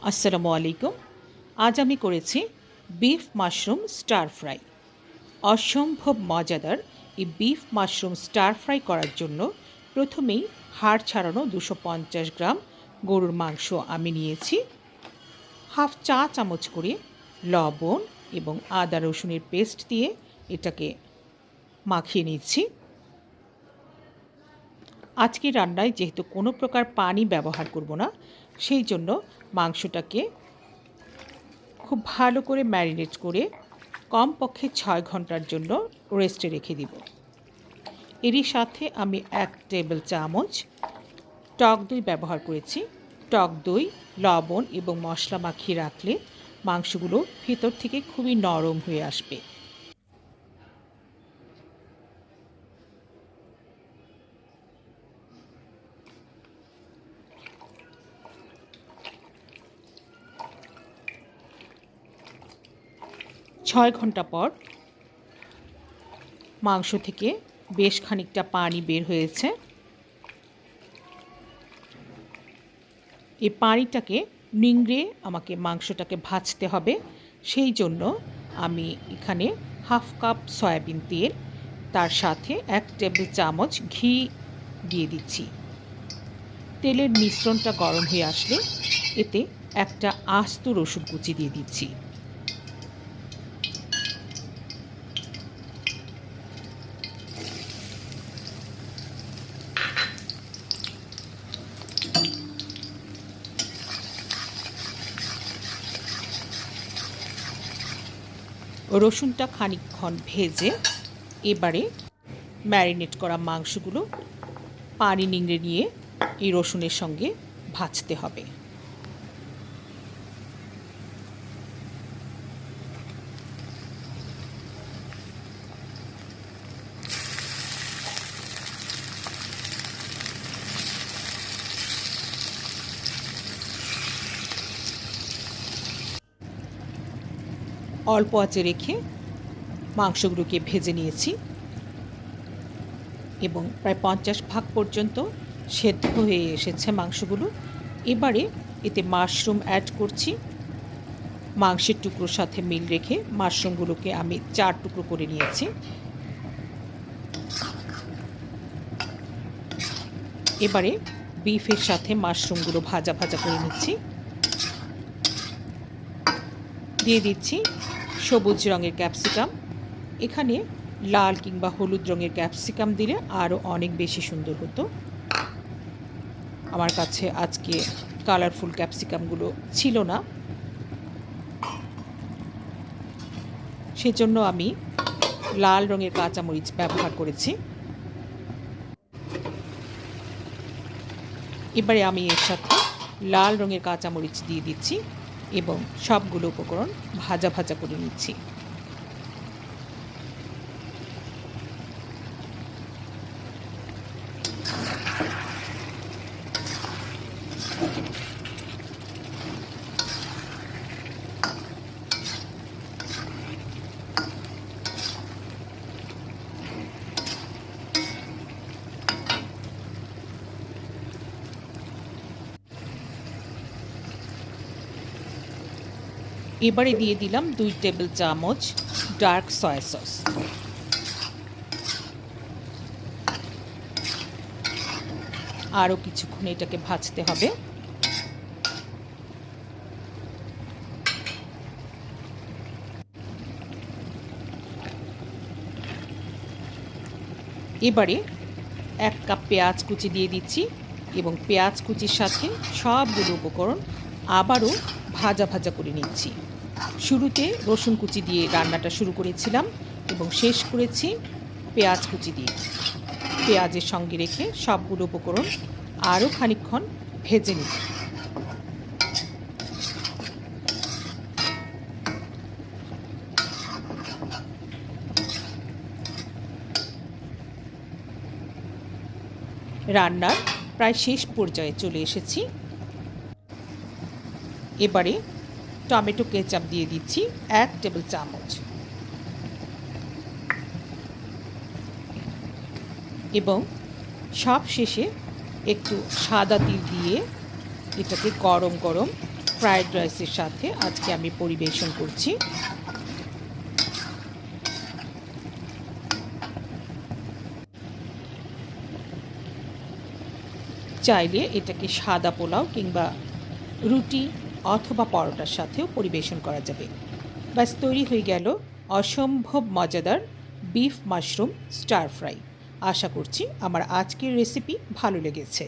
আসসালামু আলাইকুম। আজ আমি করেছি বিফ মাশরুম স্টার ফ্রাই। অসম্ভব মজাদার এই বিফ মাশরুম স্টার ফ্রাই করার জন্য প্রথমেই হাড় ছাড়ানো 250 গ্রাম গরুর মাংস আমি নিয়েছি। হাফ চা চামচ করে লবণ এবং আদা রসুনের পেস্ট দিয়ে এটাকে মাখিয়ে নিচ্ছি। আজকের রান্নায় যেহেতু কোনো প্রকার পানি ব্যবহার করব না, সেই জন্য মাংসটাকে খুব ভালো করে ম্যারিনেট করে কমপক্ষে 6 ঘন্টার জন্য রেস্টে রেখে দিব। এরই সাথে আমি 1 টেবিল চামচ টক দই ব্যবহার করেছি। টক দই, লবণ এবং মশলা মাখিয়ে রাখলে মাংসগুলো ভেতর থেকে খুবই নরম হয়ে আসবে। ছয় ঘন্টা পর মাংস থেকে বেশ খানিকটা পানি বের হয়েছে। এই পানিটাকে নিংড়ে আমাকে মাংসটাকে ভাজতে হবে। সেই জন্য আমি এখানে হাফ কাপ সয়াবিন তেল, তার সাথে 1 টেবিল চামচ ঘি দিয়ে দিচ্ছি। তেলের মিশ্রণটা গরম হয়ে আসলে এতে একটা আস্ত রসুন কুচি দিয়ে দিচ্ছি। রসুনটা খানিকক্ষণ ভেজে এবারে ম্যারিনেট করা মাংসগুলো পানি নিংড়ে নিয়ে এই রসুনের সঙ্গে ভাজতে হবে। অল্প আঁচে রেখে মাংসগুলোকে ভেজে নিয়েছি এবং প্রায় 50% পর্যন্ত সেদ্ধ হয়ে এসেছে মাংসগুলো। এবারে এতে মাশরুম অ্যাড করছি। মাংসের টুকরোর সাথে মিল রেখে মাশরুমগুলোকে আমি 4 টুকরো করে নিয়েছি। এবারে বিফের সাথে মাশরুমগুলো ভাজা ভাজা করে নিচ্ছি। দিয়ে দিচ্ছি সবুজ রঙের ক্যাপসিকাম। এখানে লাল কিংবা হলুদ রঙের ক্যাপসিকাম দিলে আরও অনেক বেশি সুন্দর হতো। আমার কাছে আজকে কালারফুল ক্যাপসিকামগুলো ছিল না, সেজন্য আমি লাল রঙের কাঁচামরিচ ব্যবহার করেছি। এবারে আমি এর সাথে লাল রঙের কাঁচামরিচ দিয়ে দিচ্ছি এবং সবগুলো উপকরণ ভাজা ভাজা করে নিচ্ছি। এবারে দিয়ে দিলাম 2 টেবিল চামচ ডার্ক সয়া সস। আরও কিছুক্ষণ এটাকে ভাজতে হবে। এবারে 1 কাপ পেঁয়াজ কুচি দিয়ে দিচ্ছি এবং পেঁয়াজ কুচির সাথে সবগুলো উপকরণ আবারও ভাজা ভাজা করে নিচ্ছি। শুরুতে রসুন কুচি দিয়ে রান্নাটা শুরু করেছিলাম এবং শেষ করেছি পেঁয়াজ কুচি দিয়ে। পেঁয়াজের সঙ্গে রেখে সবগুলো উপকরণ আরও খানিকক্ষণ ভেজে নিই। রান্নার প্রায় শেষ পর্যায়ে চলে এসেছি। এবারে টমেটো কেচাপ দিয়ে দিচ্ছি 1 টেবিল চামচ এবং সব শেষে একটু সাদা তিল দিয়ে এটাকে গরম গরম ফ্রায়েড রাইসের সাথে আজকে আমি পরিবেশন করছি। চাইলে এটাকে সাদা পোলাও কিংবা রুটি অথবা পরোটার সাথেও পরিবেশন করা যাবে। ব্যাস তৈরি হয়ে গেল অসম্ভব মজাদার বিফ মাশরুম স্টার ফ্রাই। আশা করছি আমার আজকের রেসিপি ভালো লেগেছে।